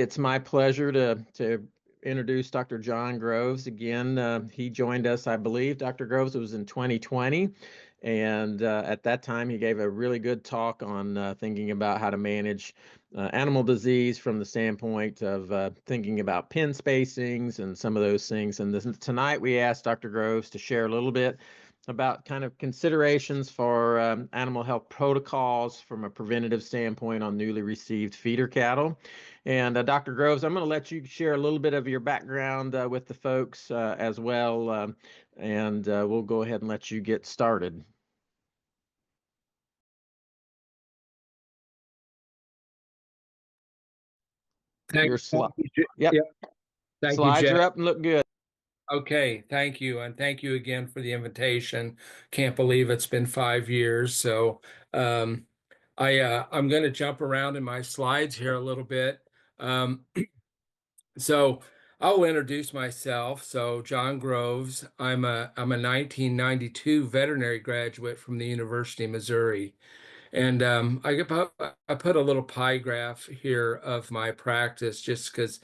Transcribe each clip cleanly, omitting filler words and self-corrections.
It's my pleasure to introduce Dr. John Groves again. He joined us, I believe, Dr. Groves, it was in 2020. And at that time, he gave a really good talk on thinking about how to manage animal disease from the standpoint of thinking about pen spacings and some of those things. And tonight, we asked Dr. Groves to share a little bit about kind of considerations for animal health protocols from a preventative standpoint on newly received feeder cattle. And Dr. Groves, I'm going to let you share a little bit of your background with the folks as well, and we'll go ahead and let you get started. Thank Your you. Yep, Yep. Thank you, slides Jeff. are up and look good. Okay, thank you. And thank you again for the invitation. Can't believe it's been 5 years. So um, I'm going to jump around in my slides here a little bit. Um, so I'll introduce myself. So John Groves, I'm a 1992 veterinary graduate from the University of Missouri. And I put a little pie graph here of my practice just because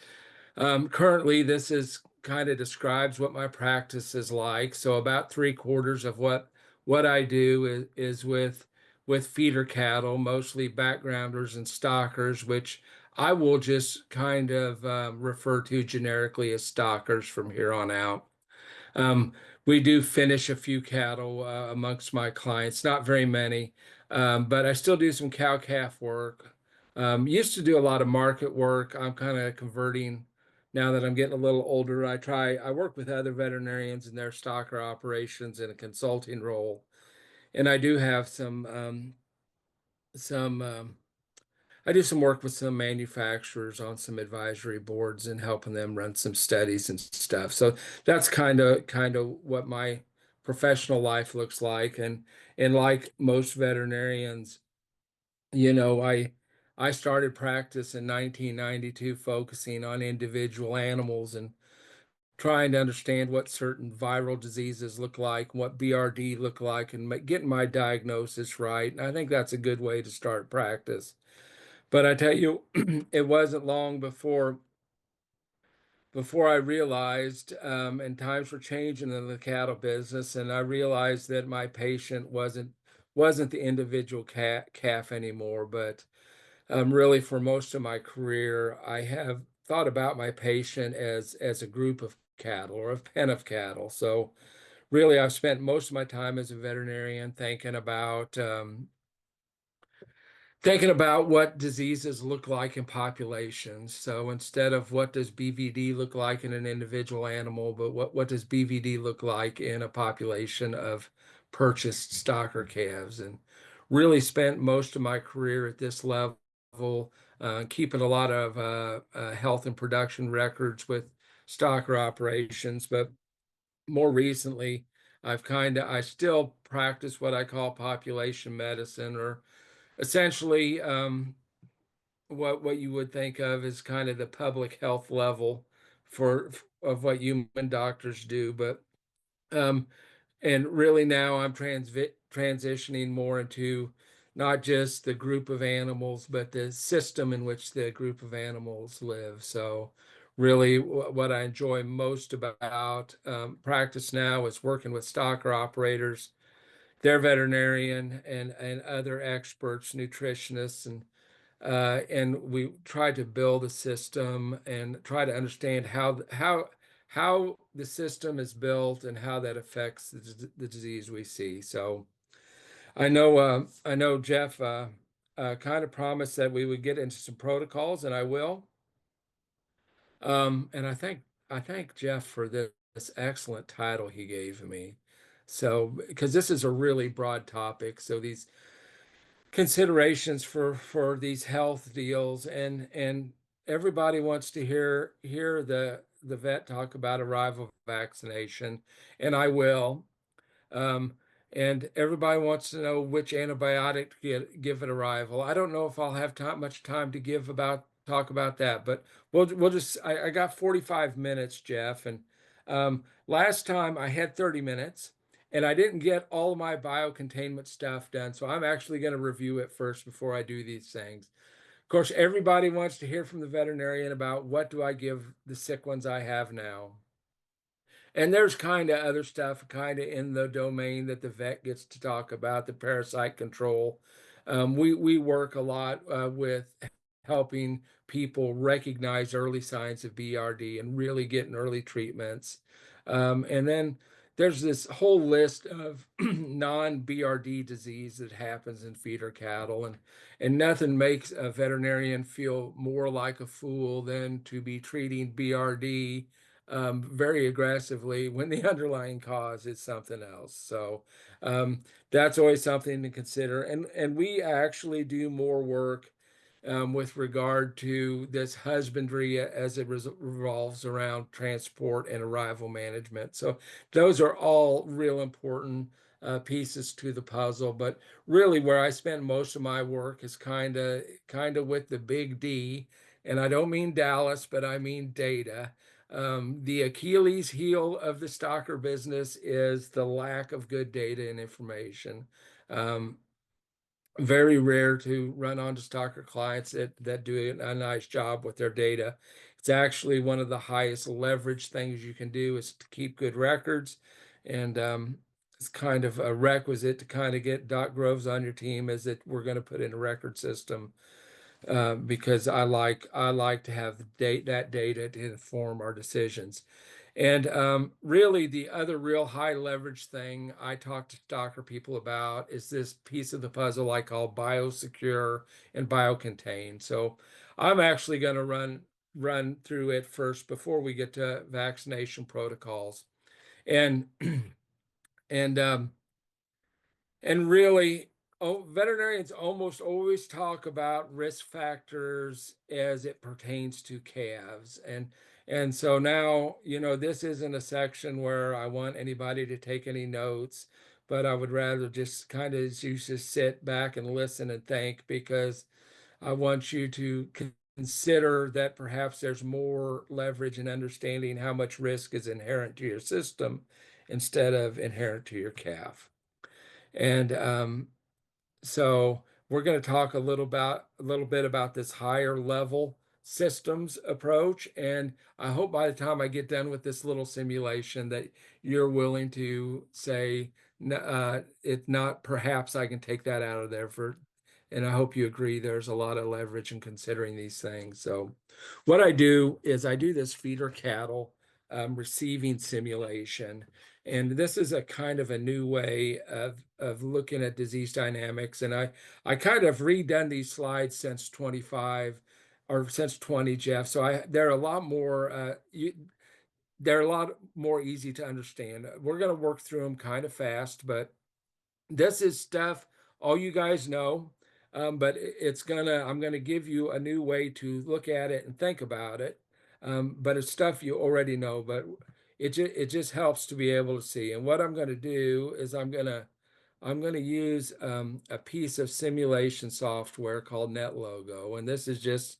currently, this is kind of describes what my practice is like. So about 3/4 of what I do is with feeder cattle, mostly backgrounders and stockers, which I will just kind of refer to generically as stockers from here on out. Um, we do finish a few cattle amongst my clients, not very many, but I still do some cow-calf work. Used to do a lot of market work. I'm kind of converting now that I'm getting a little older. I work with other veterinarians in their stocker operations in a consulting role, and I do have some I do some work with some manufacturers on some advisory boards and helping them run some studies and stuff. So that's kind of what my professional life looks like. And like most veterinarians, you know, I started practice in 1992 focusing on individual animals and trying to understand what certain viral diseases look like, what BRD look like, and getting my diagnosis right. And I think that's a good way to start practice. But I tell you, it wasn't long before I realized, and times were changing in the cattle business, and I realized that my patient wasn't the individual calf anymore, but really for most of my career, I have thought about my patient as a group of cattle or a pen of cattle. So really, I've spent most of my time as a veterinarian thinking about what diseases look like in populations. So instead of what does BVD look like in an individual animal, but what does BVD look like in a population of purchased stocker calves? And really spent most of my career at this level, keeping a lot of health and production records with stocker operations. But more recently, I still practice what I call population medicine, or essentially what you would think of as kind of the public health level for of what human doctors do. But um, and really now I'm transitioning more into not just the group of animals, but the system in which the group of animals live. So really what I enjoy most about practice now is working with stocker operators, their veterinarian, and other experts, nutritionists, and we try to build a system and try to understand how the system is built and how that affects the disease we see. So I know Jeff kind of promised that we would get into some protocols, and I will. And I thank Jeff for this excellent title he gave me. So because this is a really broad topic, so these considerations for these health deals, and everybody wants to hear the vet talk about arrival vaccination, and I will. um, and everybody wants to know which antibiotic to give at arrival. I don't know if I'll have much time to talk about that, but we'll just I got 45 minutes, Jeff, and last time I had 30 minutes. And I didn't get all of my biocontainment stuff done. So I'm actually going to review it first before I do these things. Of course, everybody wants to hear from the veterinarian about what do I give the sick ones I have now. And there's kind of other stuff kind of in the domain that the vet gets to talk about, the parasite control. We work a lot with helping people recognize early signs of BRD and really getting early treatments. And then there's this whole list of non-BRD disease that happens in feeder cattle, and nothing makes a veterinarian feel more like a fool than to be treating BRD very aggressively when the underlying cause is something else. So that's always something to consider. And we actually do more work with regard to this husbandry as it revolves around transport and arrival management. So those are all real important pieces to the puzzle. But really, where I spend most of my work is kind of with the big D, and I don't mean Dallas, but I mean data. The Achilles heel of the stocker business is the lack of good data and information. Um, Very rare to run onto stalker clients that do a nice job with their data. It's actually one of the highest leverage things you can do is to keep good records. And it's kind of a requisite to kind of get Doc Groves on your team is that we're going to put in a record system because I like to have that data to inform our decisions. And really, the other real high leverage thing I talk to Docker people about is this piece of the puzzle I call biosecure and biocontain. So I'm actually going to run through it first before we get to vaccination protocols. And and and really, veterinarians almost always talk about risk factors as it pertains to calves. And so now, this isn't a section where I want anybody to take any notes, but I would rather just kind of you just sit back and listen and think because I want you to consider that perhaps there's more leverage in understanding how much risk is inherent to your system instead of inherent to your calf. And so we're going to talk a little bit about this higher level systems approach. And I hope by the time I get done with this little simulation that you're willing to say, it not perhaps I can take that out of there for, and I hope you agree there's a lot of leverage in considering these things. So what I do is I do this feeder cattle receiving simulation. And this is a kind of a new way of looking at disease dynamics. And I kind of redone these slides since 25 or since 20, Jeff. So they're a lot more they're a lot more easy to understand. We're going to work through them kind of fast, but this is stuff all you guys know. But I'm gonna give you a new way to look at it and think about it. But it's stuff you already know, but it just helps to be able to see. And what I'm going to do is I'm gonna use a piece of simulation software called NetLogo, and this is just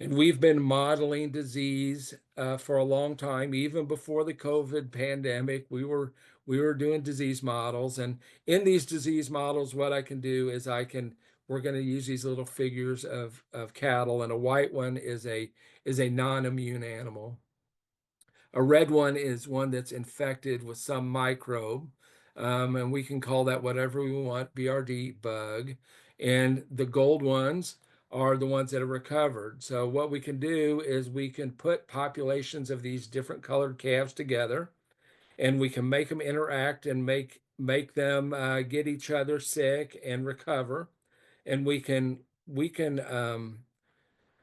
and we've been modeling disease for a long time, even before the COVID pandemic. We were doing disease models, and in these disease models, what I can do is we're going to use these little figures of cattle, and a white one is a non-immune animal. A red one is one that's infected with some microbe, and we can call that whatever we want, BRD bug. And the gold ones are the ones that are recovered. So what we can do is we can put populations of these different colored calves together, and we can make them interact and make them get each other sick and recover. And we can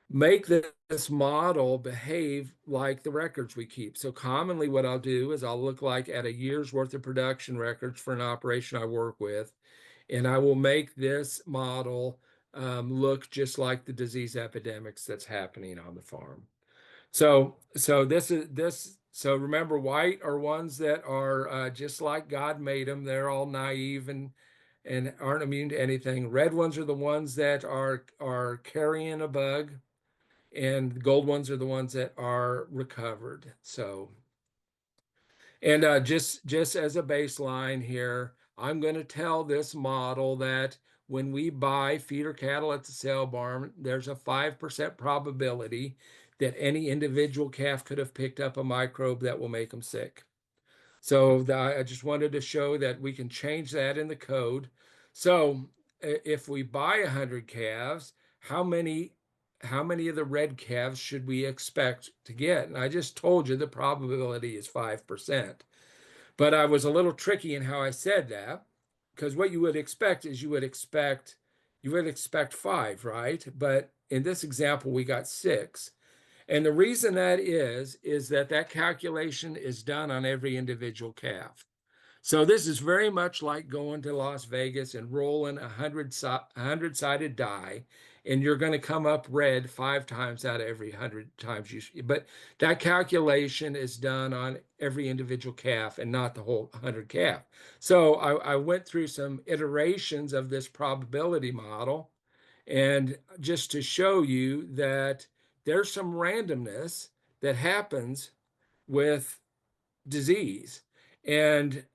make this model behave like the records we keep. So commonly what I'll do is I'll look like at a year's worth of production records for an operation I work with, and I will make this model look just like the disease epidemics that's happening on the farm. So remember, white are ones that are just like God made them. They're all naive and aren't immune to anything. Red ones are the ones that are carrying a bug, and gold ones are the ones that are recovered. So, and just as a baseline here, I'm going to tell this model that when we buy feeder cattle at the sale barn, there's a 5% probability that any individual calf could have picked up a microbe that will make them sick. So I just wanted to show that we can change that in the code. So if we buy 100 calves, how many of the red calves should we expect to get? And I just told you the probability is 5%. But I was a little tricky in how I said that, because what you would expect is you would expect five, right? But in this example, we got six. And the reason that is that that calculation is done on every individual calf. So this is very much like going to Las Vegas and rolling a 100-sided die, and you're going to come up red 5 times out of every 100 times but that calculation is done on every individual calf and not the whole 100 calf. So I went through some iterations of this probability model, and just to show you that there's some randomness that happens with disease. And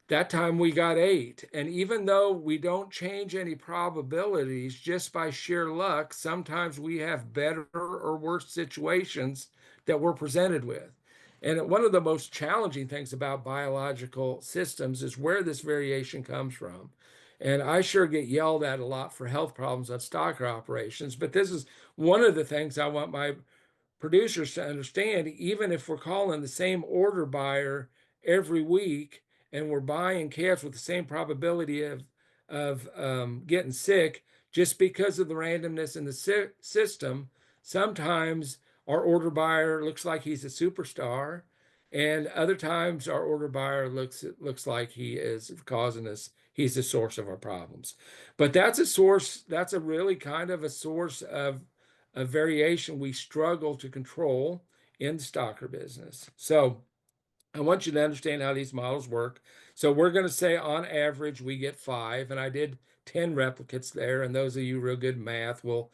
that time we got 8. And even though we don't change any probabilities, just by sheer luck, sometimes we have better or worse situations that we're presented with. And one of the most challenging things about biological systems is where this variation comes from. And I sure get yelled at a lot for health problems on stocker operations, but this is one of the things I want my producers to understand. Even if we're calling the same order buyer every week and we're buying calves with the same probability of getting sick, just because of the randomness in the system, sometimes our order buyer looks like he's a superstar, and other times our order buyer looks like he is causing us. He's the source of our problems. But that's a source. That's a really kind of a source of a variation we struggle to control in the stocker business. So I want you to understand how these models work. So we're going to say on average we get 5, and I did 10 replicates there. And those of you real good math will,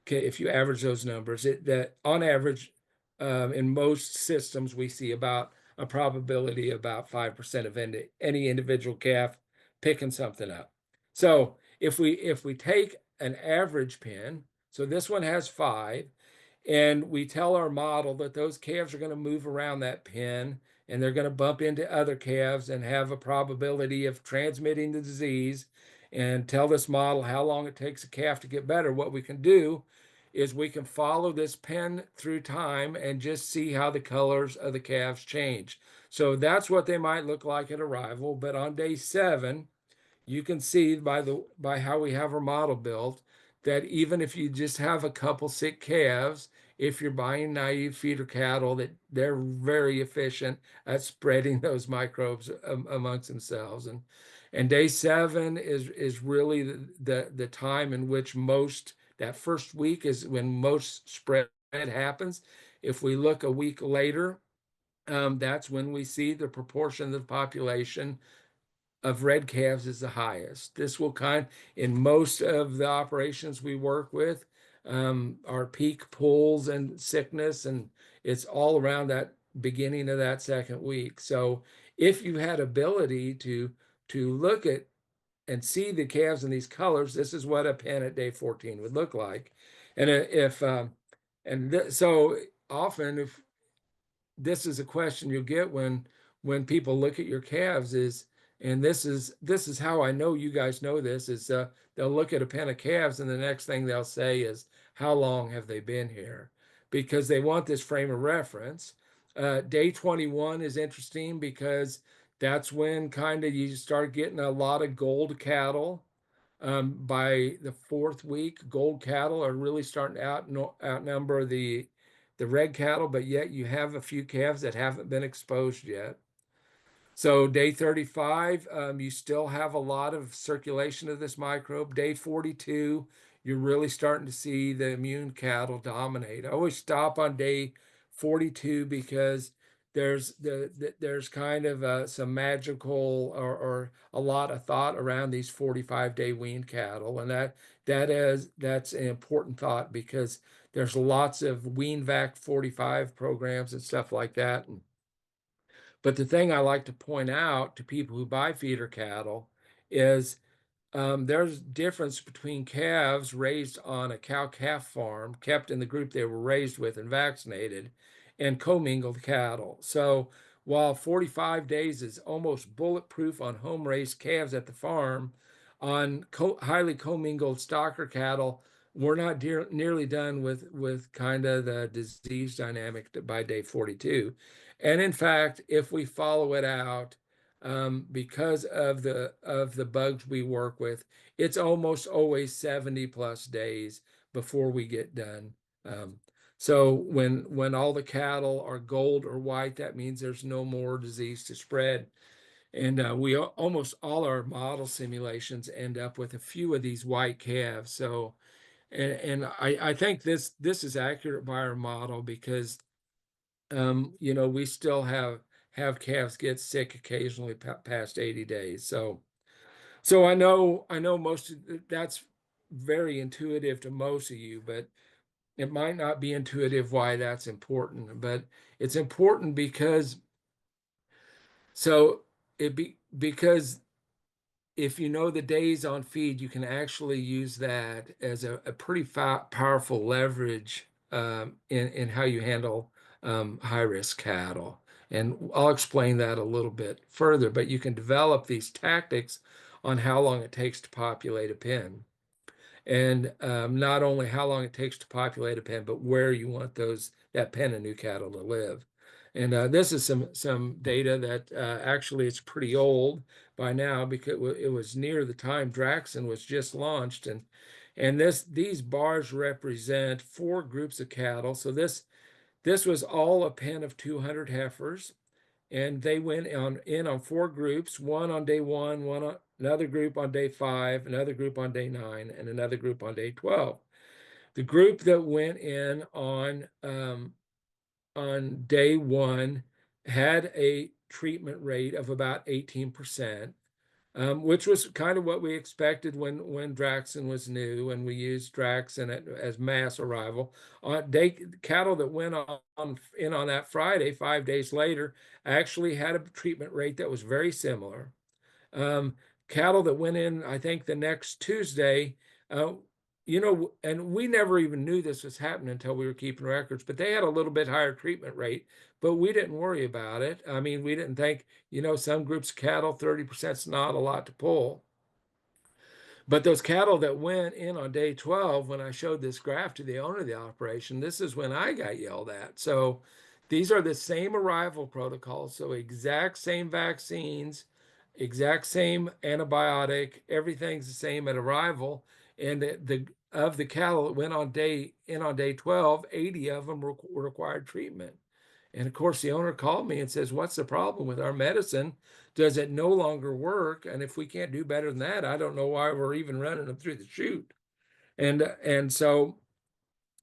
okay, if you average those numbers, that on average, in most systems we see about a probability about 5% of any individual calf picking something up. So if we take an average pin, so this one has 5, and we tell our model that those calves are going to move around that pen, and they're going to bump into other calves and have a probability of transmitting the disease, and tell this model how long it takes a calf to get better. What we can do is we can follow this pen through time and just see how the colors of the calves change. So that's what they might look like at arrival. But on day 7, you can see by how we have our model built that even if you just have a couple sick calves, if you're buying naive feeder cattle, that they're very efficient at spreading those microbes amongst themselves. And day 7 is really the time in which most, that first week is when most spread happens. If we look a week later, that's when we see the proportion of the population of red calves is the highest. This will in most of the operations we work with, our peak pulls and sickness, and it's all around that beginning of that second week. So if you had ability to look at and see the calves in these colors, this is what a pen at day 14 would look like. And if so often, if this is a question you get when people look at your calves, and this is how I know you guys know this, is they'll look at a pen of calves and the next thing they'll say is, how long have they been here? Because they want this frame of reference. Day 21 is interesting because that's when kind of you start getting a lot of gold cattle. By the 4th week, gold cattle are really starting to outnumber the red cattle, but yet you have a few calves that haven't been exposed yet. So day 35, you still have a lot of circulation of this microbe. Day 42, you're really starting to see the immune cattle dominate. I always stop on day 42 because there's kind of some magical or a lot of thought around these 45-day weaned cattle, and that's an important thought because there's lots of wean vac 45 programs and stuff like that. But the thing I like to point out to people who buy feeder cattle is there's difference between calves raised on a cow-calf farm, kept in the group they were raised with and vaccinated, and commingled cattle. So while 45 days is almost bulletproof on home-raised calves at the farm, on highly commingled stocker cattle, we're not nearly done with kind of the disease dynamic by day 42. And in fact, if we follow it out, because of the bugs we work with, it's almost always 70 plus days before we get done. Um, so when all the cattle are gold or white, that means there's no more disease to spread. And we almost all our model simulations end up with a few of these white calves. So and I think this is accurate by our model because we still have calves get sick occasionally past 80 days. So I know that's very intuitive to most of you, but it might not be intuitive why that's important. But it's important so because if you know the days on feed, you can actually use that as a pretty powerful leverage in how you handle high risk cattle. And I'll explain that a little bit further, but you can develop these tactics on how long it takes to populate a pen. And not only how long it takes to populate a pen, but where you want that pen of new cattle to live. And this is some data that actually it's pretty old by now because it was near the time Draxon was just launched, and these bars represent four groups of cattle. So this was all a pen of 200 heifers, and they went in on four groups, one on day one on another group on day 5, another group on day 9, and another group on day 12. The group that went in on day 1 had a treatment rate of about 18%, which was kind of what we expected when Draxon was new, and we used Draxon as mass arrival. Cattle that went on that Friday, 5 days later, actually had a treatment rate that was very similar. Um, Cattle that went in, I think, the next Tuesday, uh, and we never even knew this was happening until we were keeping records, but they had a little bit higher treatment rate, but we didn't worry about it. I mean, we didn't think, some groups of cattle, 30% is not a lot to pull. But those cattle that went in on day 12, when I showed this graph to the owner of the operation, this is when I got yelled at. So these are the same arrival protocols. So exact same vaccines, exact same antibiotic, everything's the same at arrival. And of the cattle that went on day 12, 80 of them required treatment. And of course, the owner called me and says, "What's the problem with our medicine? Does it no longer work? And if we can't do better than that, I don't know why we're even running them through the chute." And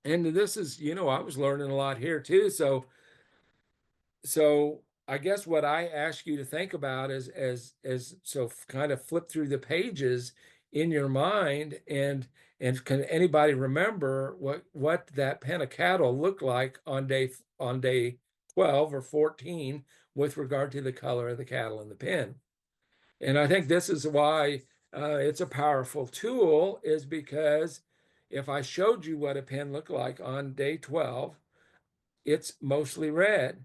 this is, I was learning a lot here too. So I guess what I ask you to think about is as so kind of flip through the pages in your mind, and can anybody remember what that pen of cattle looked like on day 12 or 14 with regard to the color of the cattle in the pen? And I think this is why it's a powerful tool, is because if I showed you what a pen looked like on day 12, it's mostly red.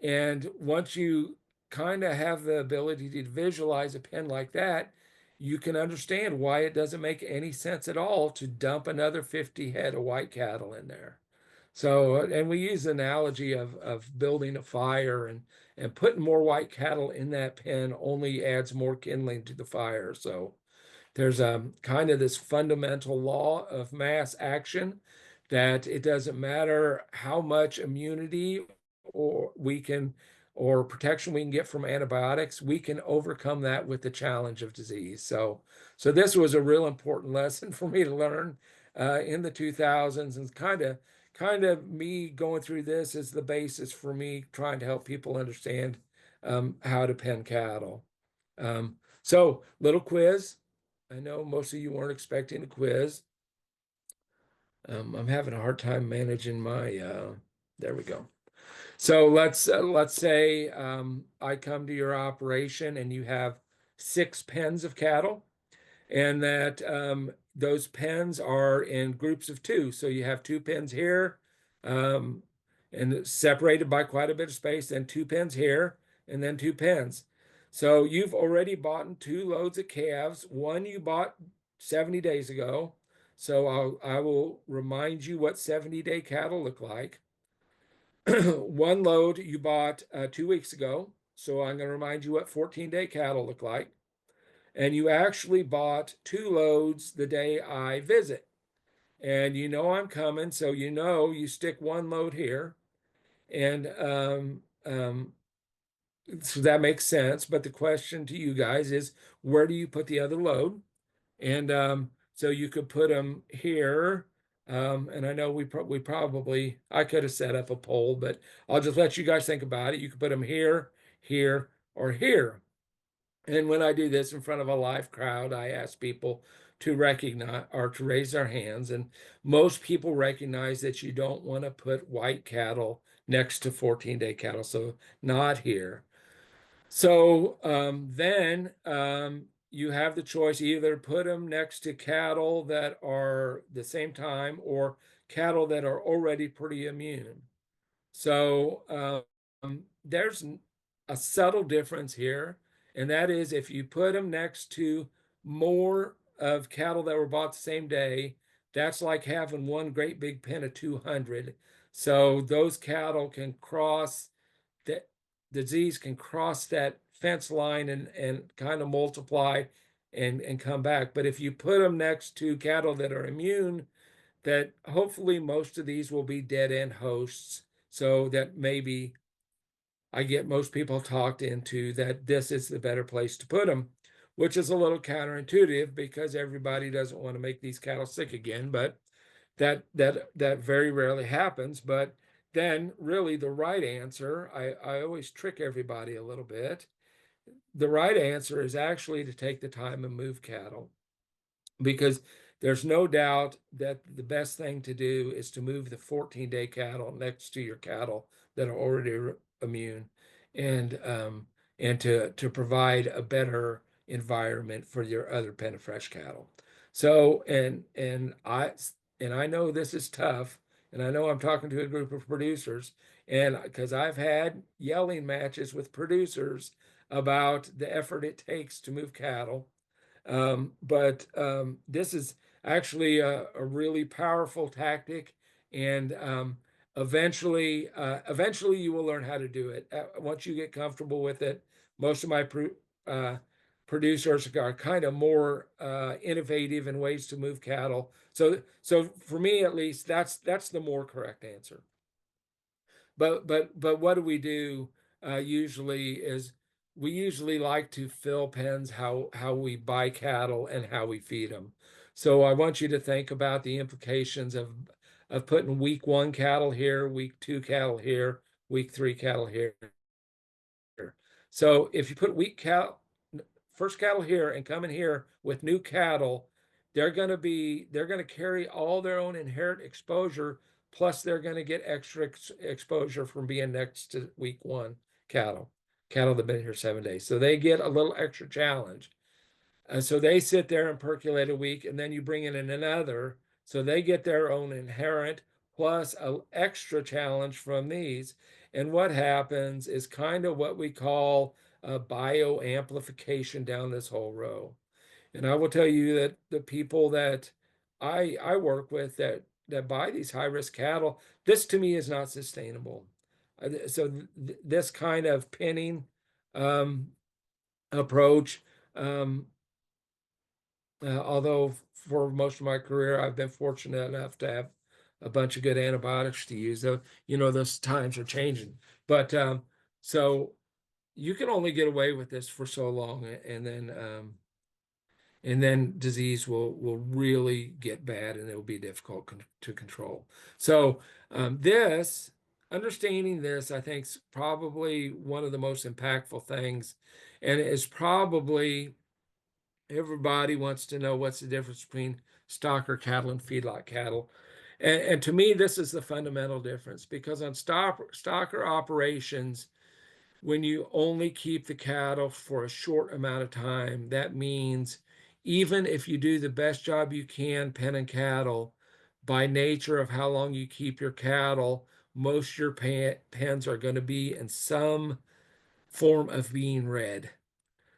And once you kind of have the ability to visualize a pen like that, you can understand why it doesn't make any sense at all to dump another 50 head of white cattle in there. So, and we use the analogy of building a fire, and putting more white cattle in that pen only adds more kindling to the fire. So there's kind of this fundamental law of mass action, that it doesn't matter how much immunity or we can or protection we can get from antibiotics, we can overcome that with the challenge of disease. So this was a real important lesson for me to learn in the 2000s, and kind of me going through this is the basis for me trying to help people understand how to pen cattle. So little quiz. I know most of you weren't expecting a quiz. I'm having a hard time managing my, there we go. So let's say I come to your operation and you have 6 pens of cattle, and that those pens are in groups of two. So you have two pens here, um, and separated by quite a bit of space, then two pens here, and then two pens. So you've already bought two loads of calves. One you bought 70 days ago. So I will remind you what 70-day cattle look like. One load you bought 2 weeks ago. So I'm going to remind you what 14-day cattle look like. And you actually bought two loads the day I visit. And you know I'm coming, so you know you stick one load here. And so that makes sense. But the question to you guys is, where do you put the other load? And so you could put them here. And I know we probably, I could have set up a poll, but I'll just let you guys think about it. You could put them here, here, or here. And when I do this in front of a live crowd, I ask people to recognize or to raise their hands. And most people recognize that you don't want to put white cattle next to 14-day cattle. So not here. So then you have the choice, either put them next to cattle that are the same time or cattle that are already pretty immune. So there's a subtle difference here, and that is if you put them next to more of cattle that were bought the same day, that's like having one great big pen of 200. So those cattle can cross that disease can cross that fence line and kind of multiply and come back. But if you put them next to cattle that are immune, that hopefully most of these will be dead end hosts, so that maybe I get most people talked into that this is the better place to put them, which is a little counterintuitive because everybody doesn't want to make these cattle sick again, but that very rarely happens. But then really the right answer, I always trick everybody a little bit. The right answer is actually to take the time and move cattle, because there's no doubt that the best thing to do is to move the 14-day cattle next to your cattle that are already immune, and to provide a better environment for your other pen of fresh cattle. So and I know this is tough, and I know I'm talking to a group of producers, and because I've had yelling matches with producers about the effort it takes to move cattle, but this is actually a really powerful tactic, and eventually you will learn how to do it. Once you get comfortable with it, most of my uh, producers are kind of more innovative in ways to move cattle. So for me at least, that's the more correct answer. But what do we do usually is we usually like to fill pens how we buy cattle and how we feed them. So I want you to think about the implications of putting week one cattle here, week two cattle here, week three cattle here. So if you put first cattle here and come in here with new cattle, they're going to carry all their own inherent exposure, plus they're going to get extra exposure from being next to week one cattle that have been here 7 days. So they get a little extra challenge. And so they sit there and percolate a week, and then you bring in another. So they get their own inherent plus an extra challenge from these. And what happens is kind of what we call a bioamplification down this whole row. And I will tell you that the people that I work with that buy these high risk cattle, this to me is not sustainable. So this kind of pinning um, approach, um, although for most of my career I've been fortunate enough to have a bunch of good antibiotics to use. Though those times are changing, but so you can only get away with this for so long, and then disease will really get bad, and it will be difficult to control. So this understanding this, I think, is probably one of the most impactful things, and it's probably everybody wants to know what's the difference between stocker cattle and feedlot cattle. And to me, this is the fundamental difference, because on stocker operations, when you only keep the cattle for a short amount of time, that means even if you do the best job you can penning cattle, by nature of how long you keep your cattle, most of your pens are going to be in some form of being red.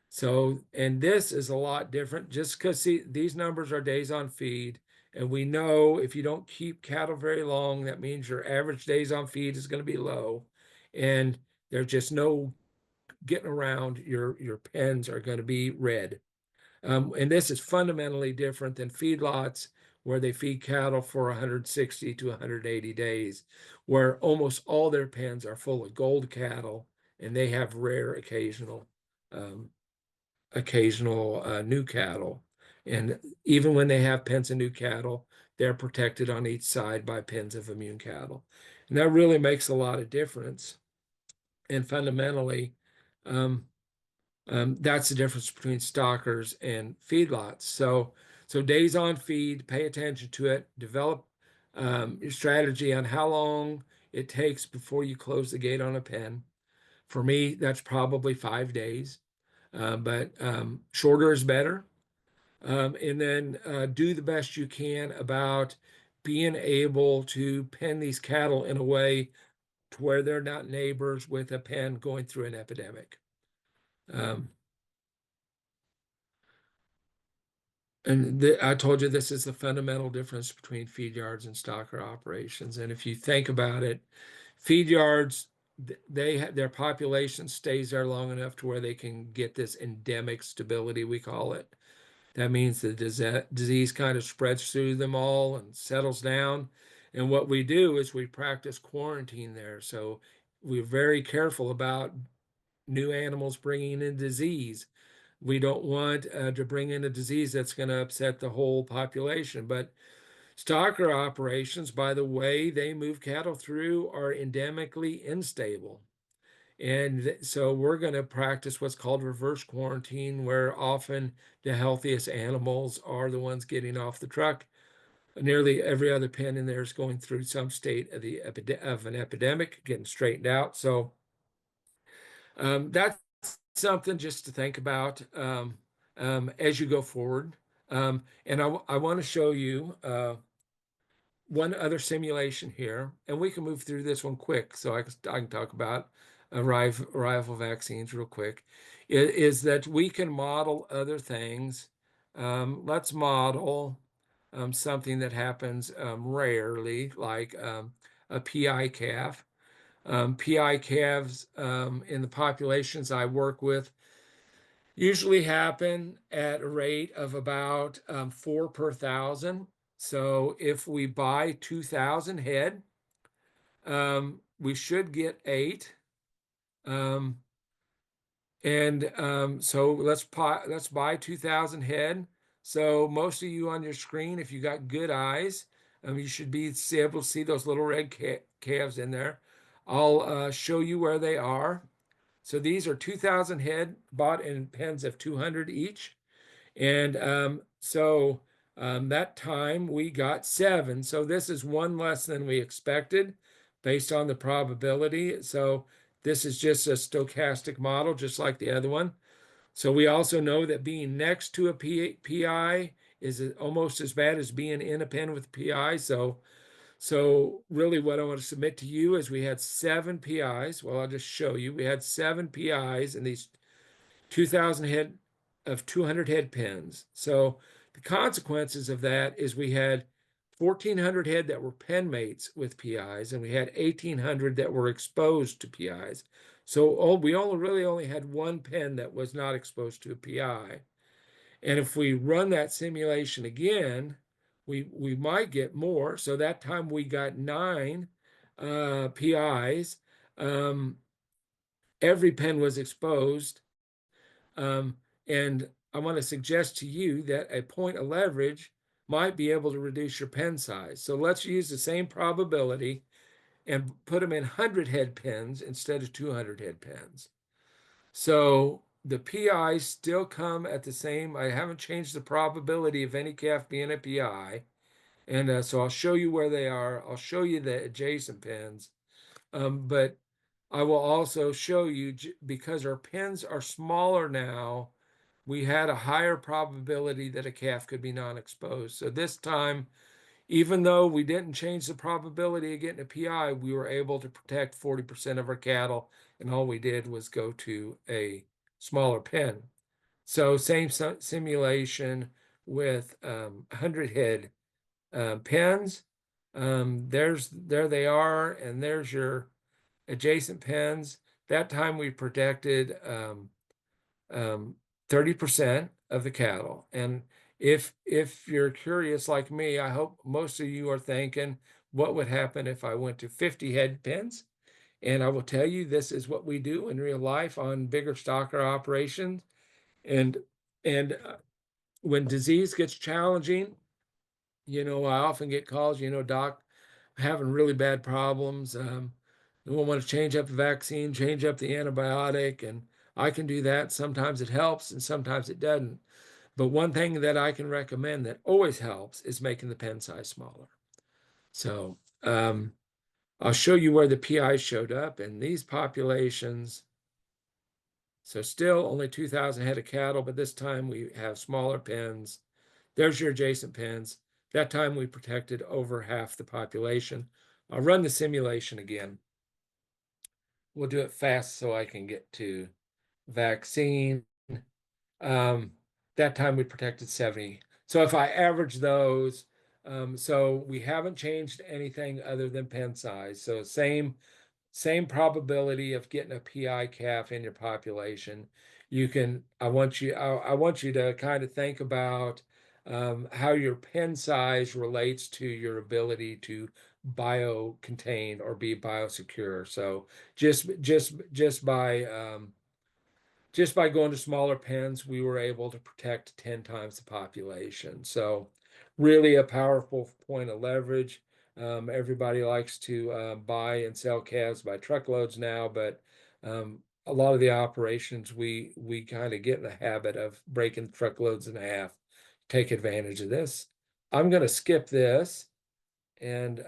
So, and this is a lot different just because, see, these numbers are days on feed. And we know if you don't keep cattle very long, that means your average days on feed is going to be low. And there's just no getting around, your pens are going to be red. And this is fundamentally different than feedlots where they feed cattle for 160 to 180 days, where almost all their pens are full of gold cattle and they have rare um, occasional new cattle. And even when they have pens of new cattle, they're protected on each side by pens of immune cattle. And that really makes a lot of difference. And fundamentally, um, that's the difference between stockers and feedlots. So days on feed, pay attention to it, develop your strategy on how long it takes before you close the gate on a pen. For me, that's probably 5 days, but shorter is better. And then do the best you can about being able to pen these cattle in a way to where they're not neighbors with a pen going through an epidemic. Um, And I told you this is the fundamental difference between feed yards and stocker operations. And if you think about it, feed yards, their population stays there long enough to where they can get this endemic stability, we call it. That means the disease kind of spreads through them all and settles down. And what we do is we practice quarantine there. So we're very careful about new animals bringing in disease. We don't want to bring in a disease that's going to upset the whole population. But stocker operations, by the way, they move cattle through are endemically unstable. And so we're going to practice what's called reverse quarantine, where often the healthiest animals are the ones getting off the truck. Nearly every other pen in there is going through some state of an epidemic, getting straightened out. So that's something just to think about as you go forward. And I want to show you one other simulation here, and we can move through this one quick so I can talk about arrival vaccines real quick, is that we can model other things. Let's model something that happens rarely, like a PI calf. PI calves in the populations I work with usually happen at a rate of about 4 per 1,000. So if we buy 2,000 head, we should get 8. Um, and so let's buy 2,000 head. So most of you on your screen, if you got good eyes, you should be able to see those little red calves in there. I'll show you where they are. So these are 2,000 head bought in pens of 200 each. And that time we got 7. So this is one less than we expected based on the probability. So this is just a stochastic model, just like the other one. So we also know that being next to a PI is almost as bad as being in a pen with PI. So really what I want to submit to you is we had 7 PIs. Well, I'll just show you. We had 7 PIs in these 2,000 head of 200 head pens. So the consequences of that is we had 1,400 head that were pen mates with PIs, and we had 1,800 that were exposed to PIs. So we only had one pen that was not exposed to a PI. And if we run that simulation again, we might get more. So that time we got 9 PIs. Every pen was exposed. Um, and I want to suggest to you that a point of leverage might be able to reduce your pen size. So let's use the same probability and put them in 100 head pens instead of 200 head pens. So the PIs still come at the same. I haven't changed the probability of any calf being a PI. And so I'll show you where they are. I'll show you the adjacent pens. But I will also show you, because our pens are smaller now, we had a higher probability that a calf could be non-exposed. So this time, even though we didn't change the probability of getting a PI, we were able to protect 40% of our cattle, and all we did was go to a smaller pen. So same simulation with 100 head pens. There they are, and there's your adjacent pens. That time we protected 30% of the cattle. And if you're curious like me, I hope most of you are thinking, what would happen if I went to 50 head pens? And I will tell you, this is what we do in real life on bigger stocker operations. And and when disease gets challenging, I often get calls, doc, having really bad problems. We want to change up the vaccine, change up the antibiotic, and I can do that. Sometimes it helps and sometimes it doesn't. But one thing that I can recommend that always helps is making the pen size smaller. So I'll show you where the PI showed up in these populations. So still only 2,000 head of cattle, but this time we have smaller pens. There's your adjacent pens. That time we protected over half the population. I'll run the simulation again. We'll do it fast so I can get to vaccine. Um, that time we protected 70. So if I average those, so we haven't changed anything other than pen size. So same probability of getting a PI calf in your population. I want you to kind of think about how your pen size relates to your ability to bio-contain or be biosecure. So just by going to smaller pens, we were able to protect 10 times the population. So really a powerful point of leverage. Everybody likes to buy and sell calves by truckloads now, but a lot of the operations we kind of get in the habit of breaking truckloads in half, take advantage of this. I'm going to skip this. And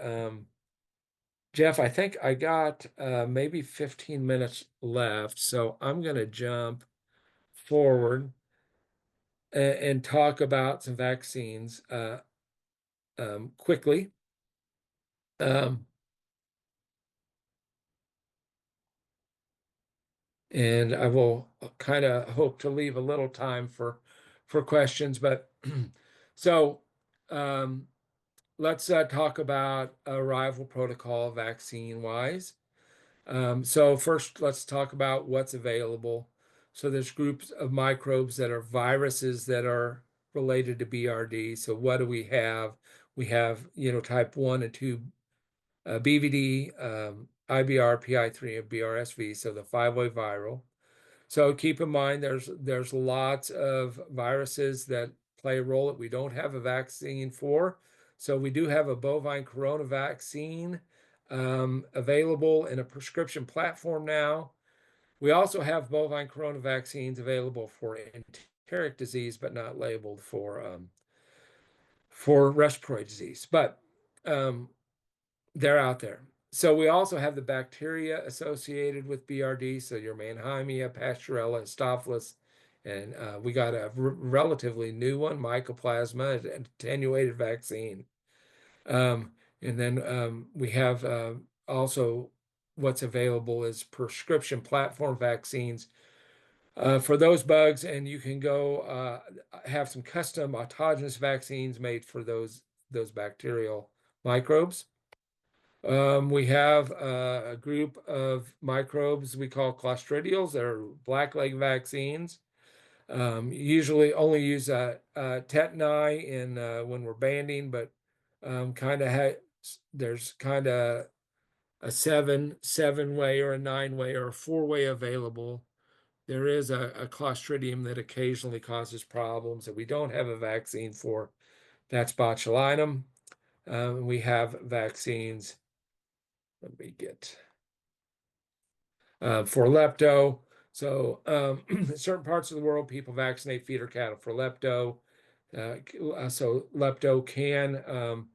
Jeff, I think I got maybe 15 minutes left, so I'm going to jump forward and talk about some vaccines quickly. Um, and I will kind of hope to leave a little time for questions. But so let's talk about arrival protocol vaccine wise. So first, let's talk about what's available. So there's groups of microbes that are viruses that are related to BRD. So what do we have? We have, type 1 and 2 BVD, IBR, PI3, and BRSV, so the five-way viral. So keep in mind there's lots of viruses that play a role that we don't have a vaccine for. So we do have a bovine corona vaccine available in a prescription platform now. We also have bovine corona vaccines available for enteric disease, but not labeled for respiratory disease. But they're out there. So we also have the bacteria associated with BRD, so your Mannheimia, Pasteurella, Staphylococcus, and we got a relatively new one, Mycoplasma, an attenuated vaccine. And then we have also what's available is prescription platform vaccines for those bugs, and you can go have some custom autogenous vaccines made for those bacterial microbes. We have a group of microbes we call clostridials. They're blackleg vaccines. Usually only use tetani in when we're banding, but there's kind of a seven way or a 9-way or a 4-way available. There is a clostridium that occasionally causes problems that we don't have a vaccine for. That's botulinum. We have vaccines. Let me get for lepto. So certain parts of the world, people vaccinate feeder cattle for lepto. So lepto can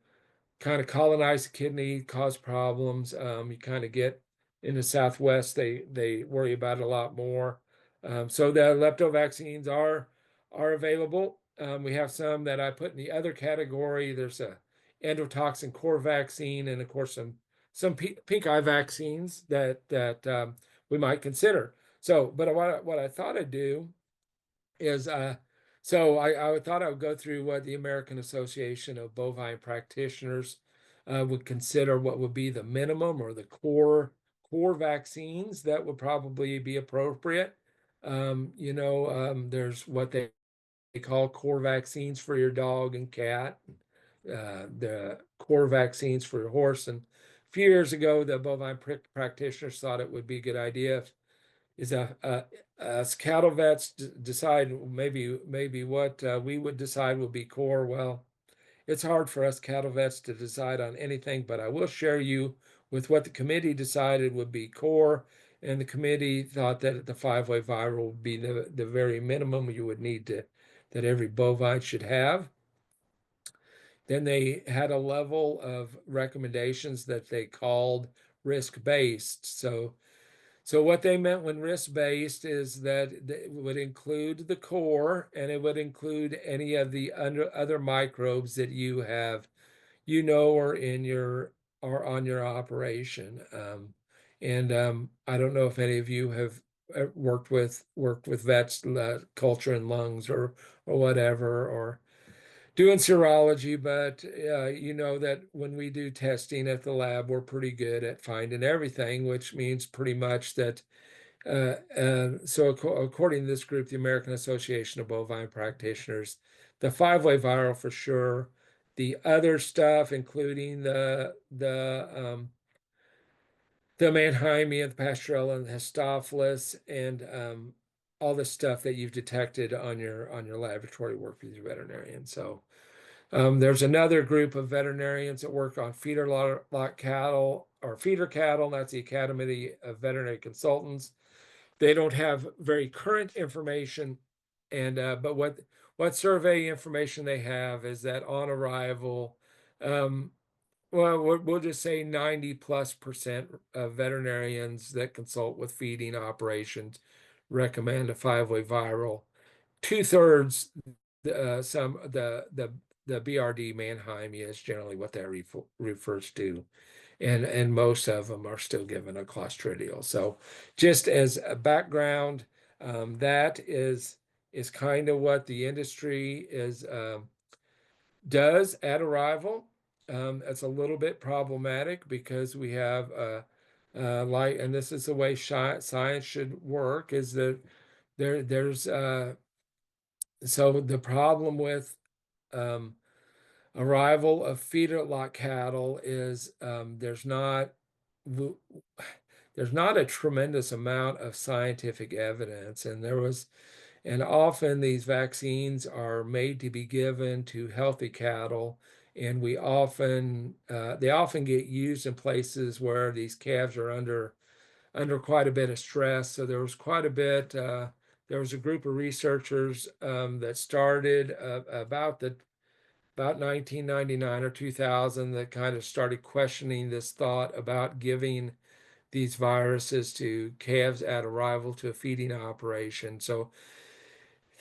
kind of colonize the kidney, cause problems. You kind of get in the Southwest, they worry about it a lot more. So the lepto vaccines are are available. We have some that I put in the other category. There's a endotoxin core vaccine, and of course some pink eye vaccines that we might consider. So, but what I thought I'd do is so I thought I would go through what the American Association of Bovine Practitioners would consider what would be the minimum or the core vaccines that would probably be appropriate. There's what they call core vaccines for your dog and cat, the core vaccines for your horse. And a few years ago, the bovine practitioners thought it would be a good idea is as cattle vets decide maybe what we would decide would be core. Well, it's hard for us cattle vets to decide on anything, but I will share you with what the committee decided would be core. And the committee thought that the 5-way viral would be the very minimum you would need that every bovine should have. Then they had a level of recommendations that they called risk-based. So what they meant when risk-based is that it would include the core and it would include any of the other microbes that you have, or in your or on your operation. And I don't know if any of you have worked with vets, culture and lungs or whatever, or doing serology, but you know that when we do testing at the lab, we're pretty good at finding everything, which means pretty much that. So according to this group, the American Association of Bovine Practitioners, the 5-way viral for sure. The other stuff, including the Mannheimia, the Pasteurella, and the Histophilus, and all the stuff that you've detected on your laboratory work with your veterinarian. So there's another group of veterinarians that work on feeder lot cattle or feeder cattle. That's the Academy of Veterinary Consultants. They don't have very current information, and but what survey information they have is that on arrival, um, well, we'll just say 90+% of veterinarians that consult with feeding operations recommend a 5-way viral. 2/3, some the BRD Mannheimia is generally what that refers to, and most of them are still given a clostridial. So, just as a background, that is kind of what the industry is does at arrival. It's a little bit problematic because we have and this is the way science should work, is that there's so the problem with um, arrival of feeder lot cattle is there's not a tremendous amount of scientific evidence, and often these vaccines are made to be given to healthy cattle, and they often get used in places where these calves are under quite a bit of stress. So there was quite a bit. There was a group of researchers that started about 1999 or 2000 that kind of started questioning this thought about giving these viruses to calves at arrival to a feeding operation. So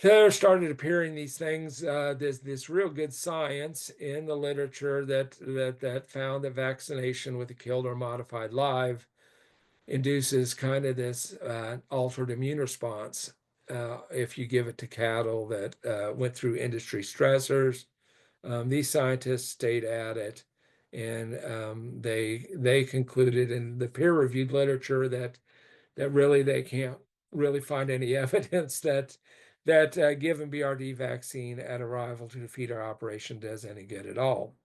there started appearing these things, this real good science in the literature that found that vaccination with a killed or modified live induces kind of this altered immune response if you give it to cattle that went through industry stressors. These scientists stayed at it, and they concluded in the peer-reviewed literature that really they can't really find any evidence that given BRD vaccine at arrival to the feeder operation does any good at all.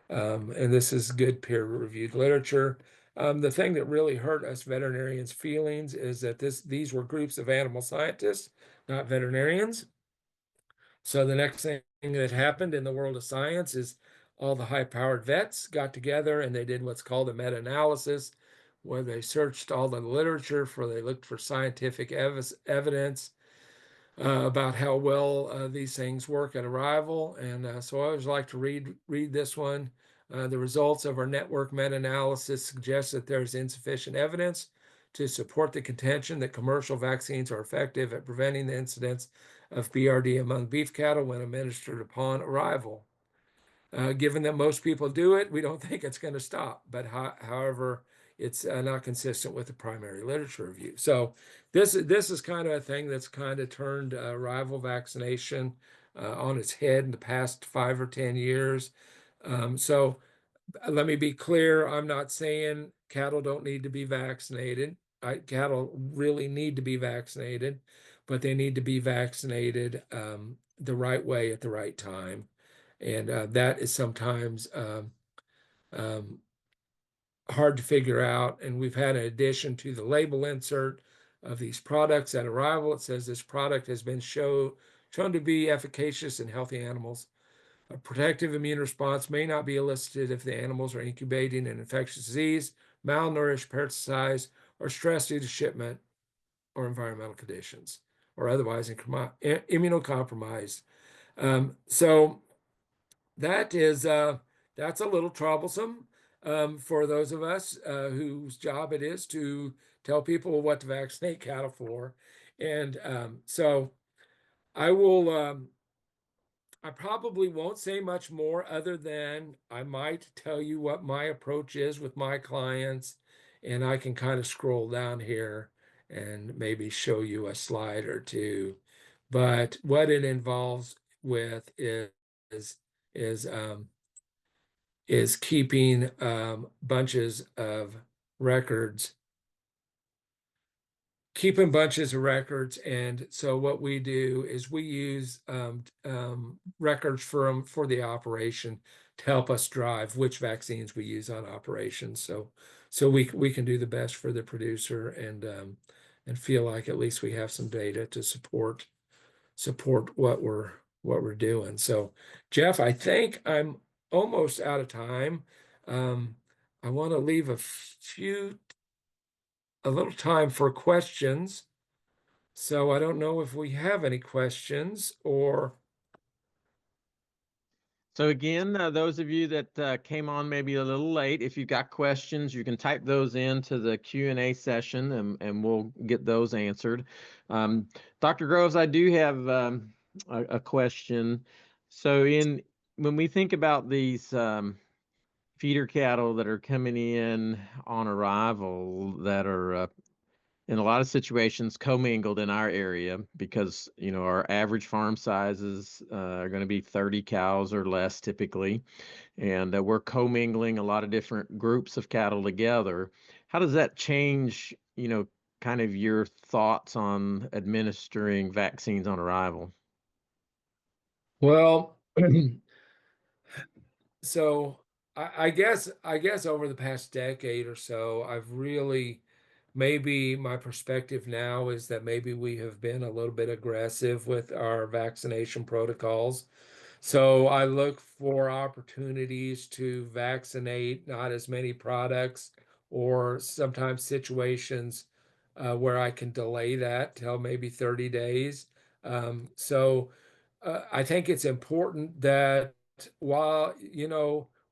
And this is good peer-reviewed literature. The thing that really hurt us veterinarians' feelings is that these were groups of animal scientists, not veterinarians. So the next thing that happened in the world of science is all the high-powered vets got together and they did what's called a meta-analysis, where they searched all the literature they looked for scientific evidence about how well these things work at arrival. And so I always like to read this one. The results of our network meta-analysis suggest that there's insufficient evidence to support the contention that commercial vaccines are effective at preventing the incidence of BRD among beef cattle when administered upon arrival. Given that most people do it, we don't think it's going to stop. But however, it's not consistent with the primary literature review. So this is kind of a thing that's kind of turned rival vaccination on its head in the past 5 or 10 years. So let me be clear. I'm not saying cattle don't need to be vaccinated. Cattle really need to be vaccinated, but they need to be vaccinated the right way at the right time. And that is sometimes um, hard to figure out. And we've had an addition to the label insert of these products at arrival. It says this product has been shown to be efficacious in healthy animals. A protective immune response may not be elicited if the animals are incubating an infectious disease, malnourished, parasitized, or stressed due to shipment or environmental conditions, or otherwise immunocompromised. So that is that's a little troublesome for those of us whose job it is to tell people what to vaccinate cattle for. And so I will. I probably won't say much more other than I might tell you what my approach is with my clients, and I can kind of scroll down here and maybe show you a slide or two. But what it involves with is is um, is keeping bunches of records keeping bunches of records. And so what we do is we use records for the operation to help us drive which vaccines we use on operations. So we can do the best for the producer and feel like at least we have some data to support what we're doing. So Jeff, I think I'm almost out of time. Um, I want to leave a little time for questions. So I don't know if we have any questions or. So again, those of you that came on maybe a little late, if you've got questions, you can type those into the Q&A session and we'll get those answered. Dr. Groves, I do have a question. So when we think about these feeder cattle that are coming in on arrival that are in a lot of situations commingled in our area because our average farm sizes are going to be 30 cows or less typically, and we're commingling a lot of different groups of cattle together. How does that change kind of your thoughts on administering vaccines on arrival? Well, so I guess over the past decade or so, I've really maybe my perspective now is that maybe we have been a little bit aggressive with our vaccination protocols. So I look for opportunities to vaccinate not as many products or sometimes situations where I can delay that till maybe 30 days. So I think it's important that while,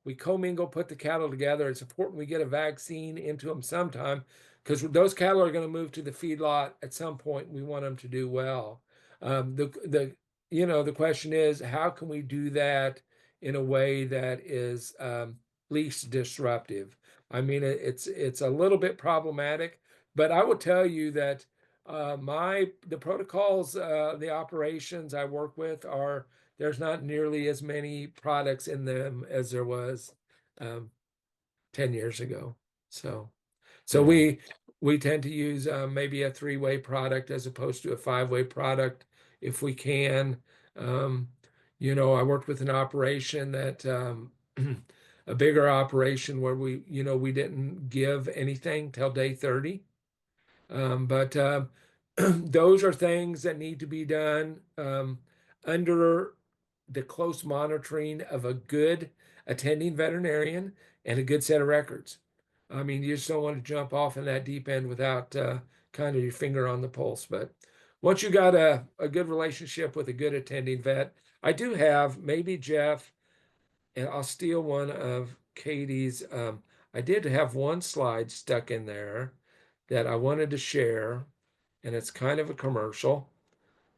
we commingle, put the cattle together, it's important we get a vaccine into them sometime because those cattle are going to move to the feedlot at some point. We want them to do well. The question is, how can we do that in a way that is least disruptive? I mean, it's a little bit problematic, but I will tell you that the protocols, the operations I work with there's not nearly as many products in them as there was um, 10 years ago. So Yeah. we tend to use maybe a three-way product as opposed to a five-way product if we can. Um, I worked with an operation that a bigger operation where we didn't give anything till day 30. But those are things that need to be done under the close monitoring of a good attending veterinarian and a good set of records. I mean, you just don't want to jump off in that deep end without kind of your finger on the pulse. But once you got a good relationship with a good attending vet, I do have maybe Jeff, and I'll steal one of Katie's. I did have one slide stuck in there that I wanted to share, and it's kind of a commercial.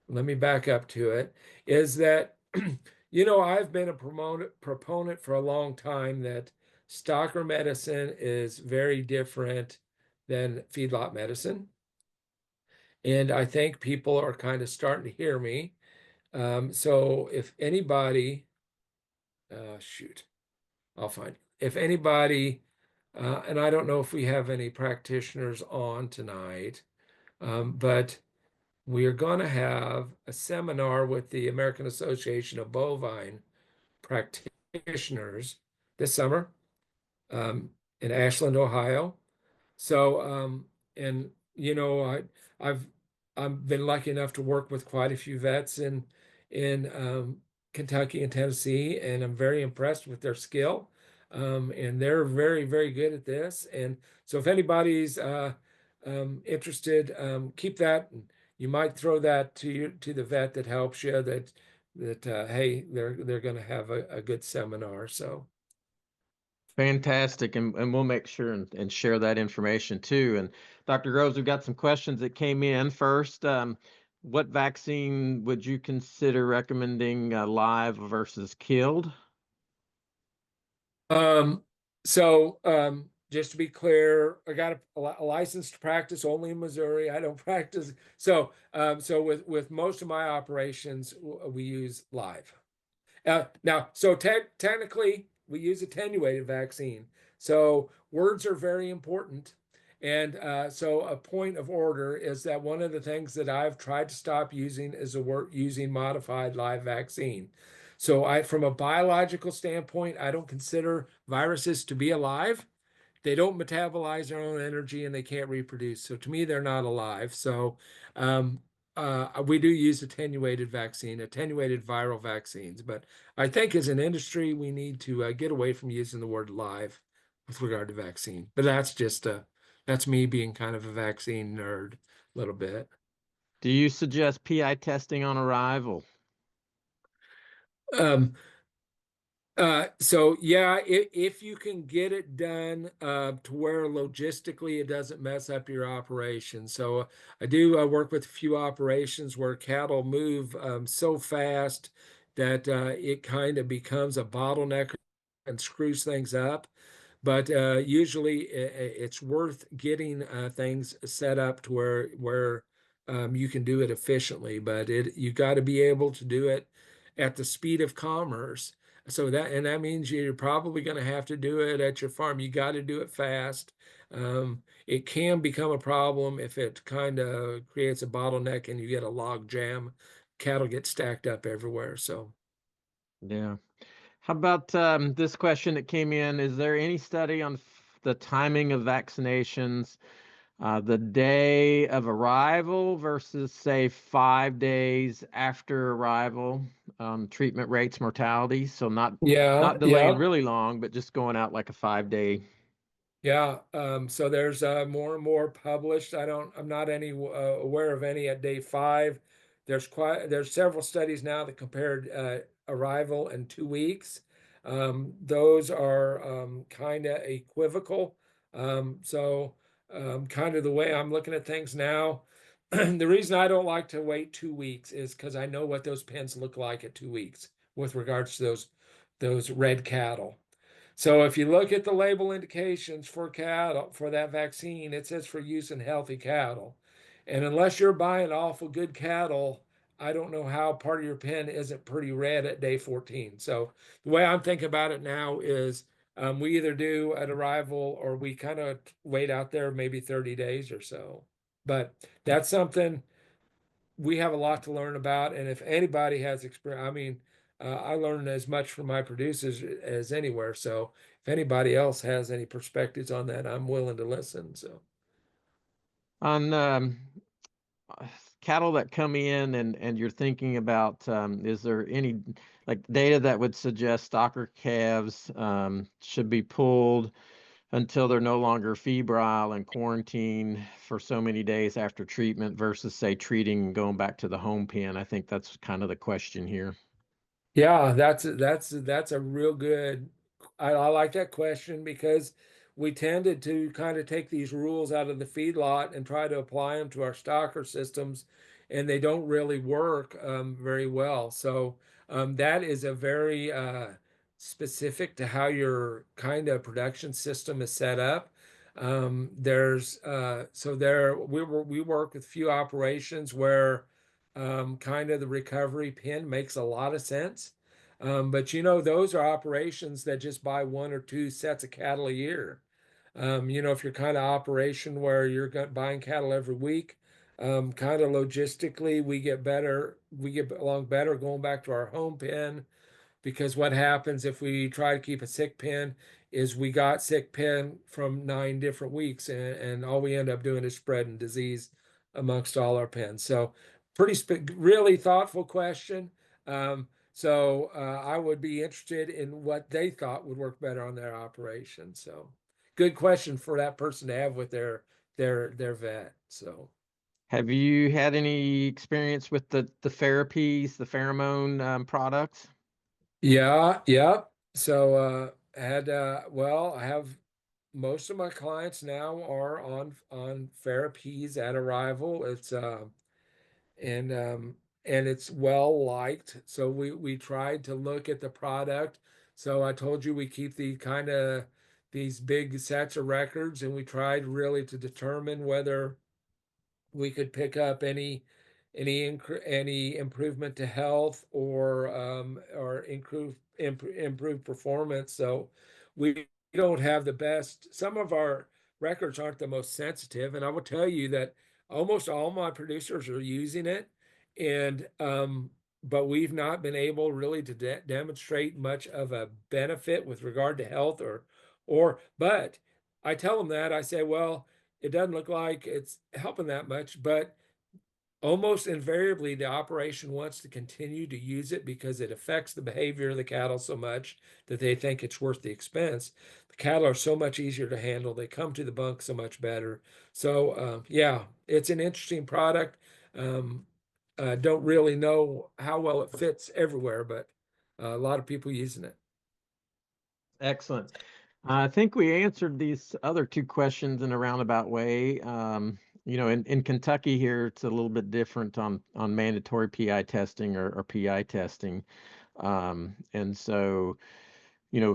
let me back up to it, is that, I've been a proponent for a long time that stocker medicine is very different than feedlot medicine. And I think people are kind of starting to hear me. So if anybody, shoot, I'll find it. If anybody, and I don't know if we have any practitioners on tonight, but we are going to have a seminar with the American Association of Bovine Practitioners this summer, um, in Ashland, Ohio. So, and I've I've been lucky enough to work with quite a few vets in Kentucky and Tennessee, and I'm very impressed with their skill. And they're very, very good at this. And so, if anybody's interested, keep that. You might throw that to the vet that helps you. That hey, they're going to have a good seminar. So. Fantastic, and we'll make sure and share that information too. And Dr. Groves, we've got some questions that came in first. What vaccine would you consider recommending live versus killed? Um, just to be clear, I got a license to practice only in Missouri. I don't practice. So with most of my operations, we use live. Now, so technically, we use attenuated vaccine. So words are very important. And so a point of order is that one of the things that I've tried to stop using is the word using modified live vaccine. So from a biological standpoint, I don't consider viruses to be alive. They don't metabolize their own energy and they can't reproduce. So to me, they're not alive. So um, we do use attenuated viral vaccines. But I think as an industry, we need to get away from using the word live with regard to vaccine. But that's me being kind of a vaccine nerd a little bit. Do you suggest PI testing on arrival? Um, so yeah, if you can get it done to where logistically it doesn't mess up your operation. So I do work with a few operations where cattle move so fast that it kind of becomes a bottleneck and screws things up. But usually it's worth getting things set up to where you can do it efficiently. But you got to be able to do it at the speed of commerce. That means you're probably going to have to do it at your farm. You got to do it fast. It can become a problem if it kind of creates a bottleneck and you get a log jam. Cattle get stacked up everywhere. So. Yeah. How about this question that came in? Is there any study on the timing of vaccinations, the day of arrival versus, say, 5 days after arrival, treatment rates, mortality? So Yeah, not delaying yeah. really long, but just going out like a 5 day. Yeah, so there's more and more published. I'm not aware of any at day 5. There's several studies now that compared arrival and 2 weeks. Those are kind of equivocal. Kind of the way I'm looking at things now, the reason I don't like to wait 2 weeks is because I know what those pens look like at 2 weeks with regards to those red cattle. So if you look at the label indications for cattle for that vaccine, it says for use in healthy cattle. And unless you're buying awful good cattle, I don't know how part of your pen isn't pretty red at day 14. So the way I'm thinking about it now is we either do at arrival or we kind of wait out there maybe 30 days or so. But that's something we have a lot to learn about. And if anybody has experience, I mean, I learn as much from my producers as anywhere. So if anybody else has any perspectives on that, I'm willing to listen. So On cattle that come in and you're thinking about, is there any like data that would suggest stocker calves should be pulled until they're no longer febrile and quarantine for so many days after treatment versus, say, treating and going back to the home pen? I think that's kind of the question here. yeah, that's a real good. I like that question because we tended to kind of take these rules out of the feedlot and try to apply them to our stocker systems. and they don't really work very well. So that is a very specific to how your kind of production system is set up. There's so there we work with few operations where kind of the recovery pin makes a lot of sense. But those are operations that just buy one or two sets of cattle a year. If you're kind of operation where you're buying cattle every week, kind of logistically, we get along better going back to our home pen, because what happens if we try to keep a sick pen is we got sick pen from 9 different weeks, and all we end up doing is spreading disease amongst all our pens. So really thoughtful question. I would be interested in what they thought would work better on their operation. So good question for that person to have with their vet. So Have you had any experience with the therapies, the pheromone products? yeah, yeah. So I have most of my clients now are on therapies at arrival. And and it's well liked. So we tried to look at the product. So I told you we keep these big sets of records, and we tried really to determine whether we could pick up any improvement to health, or improve performance. So we don't have the best. Some of our records aren't the most sensitive, and I will tell you that almost all my producers are using it, and but we've not been able really to demonstrate much of a benefit with regard to health, but I tell them that I say, well, it doesn't look like it's helping that much, but almost invariably the operation wants to continue to use it because it affects the behavior of the cattle so much that they think it's worth the expense. The cattle are so much easier to handle. They come to the bunk so much better. So yeah, it's an interesting product. Um, don't really know how well it fits everywhere, but a lot of people using it. Excellent. I think we answered these other two questions in a roundabout way. In Kentucky here, it's a little bit different on mandatory PI testing or PI testing. And so,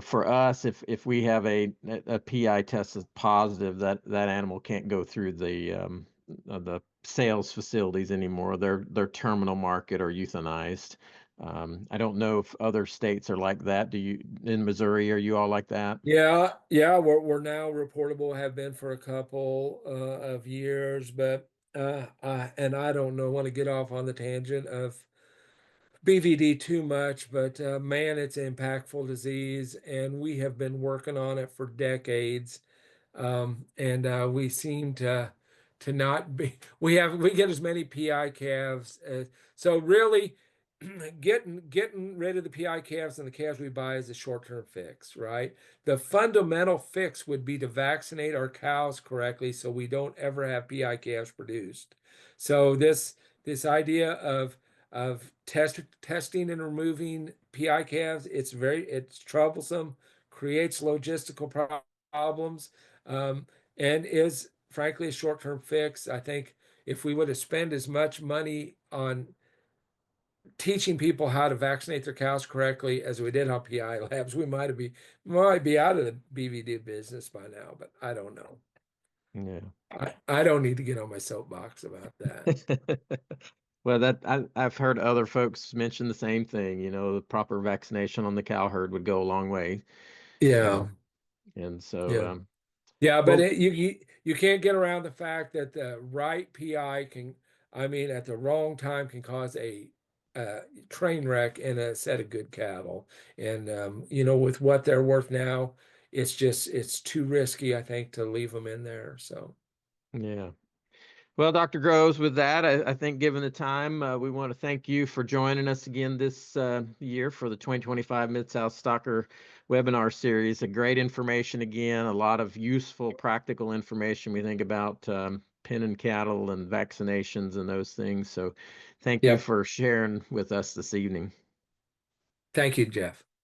for us, if we have a PI test that's positive, that animal can't go through the sales facilities anymore. They're terminal market or euthanized. I don't know if other states are like that. In Missouri, are you all like that? Yeah, yeah, we're now reportable, have been for a couple of years, but and I don't know, want to get off on the tangent of BVD too much, but man, it's an impactful disease, and we have been working on it for decades. And we seem to not be. We get as many PI calves as so really. Getting rid of the PI calves and the calves we buy is a short-term fix, right? The fundamental fix would be to vaccinate our cows correctly so we don't ever have PI calves produced. So this idea of testing and removing PI calves, it's troublesome, creates logistical problems, and is frankly a short-term fix. I think if we would have spent as much money on teaching people how to vaccinate their cows correctly as we did on PI labs, might be out of the BVD business by now, but I don't know. Yeah. I don't need to get on my soapbox about that. Well, I've heard other folks mention the same thing. The proper vaccination on the cow herd would go a long way. Yeah, Um, and so, yeah. Yeah, but well, you can't get around the fact that the right PI I mean, at the wrong time can cause a train wreck in a set of good cattle. And with what they're worth now, it's too risky, I think, to leave them in there. So yeah. Well, Dr. Groves, with that, I think given the time, we want to thank you for joining us again this year for the 2025 Mid-South Stocker webinar series. A great information again, a lot of useful, practical information we think about penning cattle and vaccinations and those things. So thank you yeah, for sharing with us this evening. thank you, Jeff.